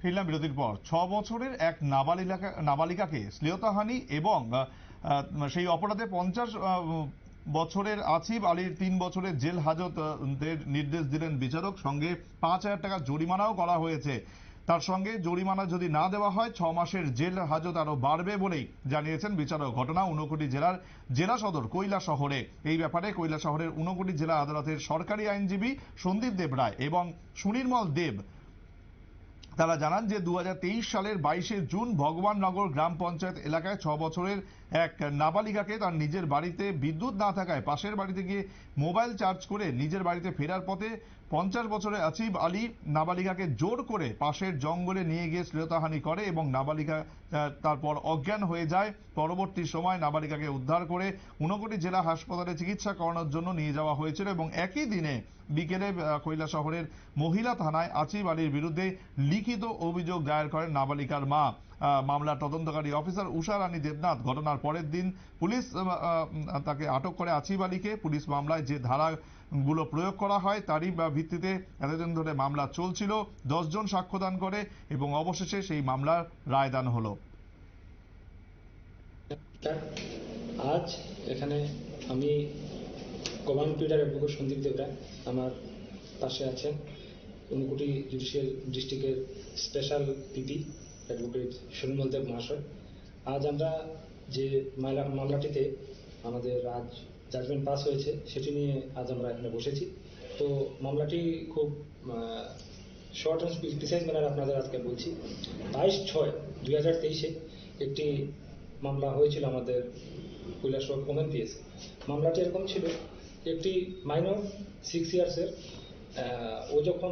ফিরলাম বিরতির পর। 6 বছরের এক নাবালিকাকে শ্লীলতাহানি এবং সেই অপরাধে 50 বছরের আসিফ আলীর 3 বছরের জেল হাজতের নির্দেশ দিলেন বিচারক। সঙ্গে 5,000 টাকা জরিমানাও করা হয়েছে। তার সঙ্গে জরিমানা যদি না দেওয়া হয় 6 মাসের জেল হাজত আরো বাড়বে বলেই জানিয়েছেন বিচারক। ঘটনা ঊনকোটি জেলার জেলা সদর কৈলাসহরে। এই ব্যাপারে কৈলাসহরের ঊনকোটি জেলা আদালতের সরকারি আইনজীবী সন্দীপ দেব রায় এবং সুনির্মল দেব তারা জানান যে 2023 সালের 22শে জুন ভগবাননগর গ্রাম পঞ্চায়েত এলাকায় 6 বছরের এক নাবালিকাকে তার নিজের বাড়িতে বিদ্যুৎ না থাকায় পাশের বাড়িতে গিয়ে মোবাইল চার্জ করে নিজের বাড়িতে ফেরার পথে 50 বছরের আসিফ আলী নাবালিকাকে জোর করে পাশের জঙ্গলে নিয়ে গিয়ে শ্লীলতাহানি করে এবং নাবালিকা তারপর অজ্ঞান হয়ে যায়। পরবর্তী সময় নাবালিকাকে উদ্ধার করে ঊনকোটি জেলা হাসপাতালে চিকিৎসা করানোর জন্য নিয়ে যাওয়া হয়েছিল এবং একই দিনে বিকেলে কৈলাসহরের মহিলা থানায় আসিফ আলীর বিরুদ্ধে লিখিত অভিযোগ দায়ের করেন নাবালিকার মা। মামলার তদন্তকারী অফিসার উষা রানী দেবনাথ। ঘটনার পরের দিন পুলিশ তাকে আটক করে আসিফ আলীকে। পুলিশ মামলায় যে ধারাগুলো প্রয়োগ করা হয় তারই ভিত্তিতে এতদিন ধরে মামলা চলছিল। 10 জন সাক্ষ্যদান করে এবং অবশেষে সেই মামলার রায়দান হলো। আজ এখানে আমি government pleader advocate Sandeep Debra আমার পাশে আছেন ঊনকোটি জুডিশিয়াল ডিস্ট্রিক্টের special PP advocate Sunirmal Deb মহাশয়। আজ আমরা যে মামলাটিতে আমাদের আজ জাজমেন্ট পাস হয়েছে সেটি নিয়ে আজ আমরা এখানে বসেছি। তো মামলাটি খুব শর্ট অ্যান্ড প্রিসাইজ ম্যানার আপনাদের আজকে বলছি। 22/6/2023 একটি মামলা হয়েছিল আমাদের কৈলাসহর ওমেন পিএস। মামলাটি এরকম ছিল, একটি মাইনর 6 ইয়ার্সের ও যখন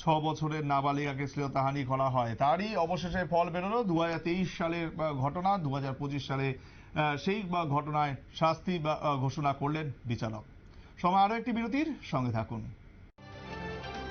6 বছরের নাবালিকাকে শ্লীলতাহানি করা হয় তারই অবশেষে ফল বেরোলো। 2023 সালের ঘটনা, 2025 সালে সেই ঘটনায় শাস্তি ঘোষণা করলেন বিচারক। সময় আরো একটি বিরতির, সঙ্গে থাকুন।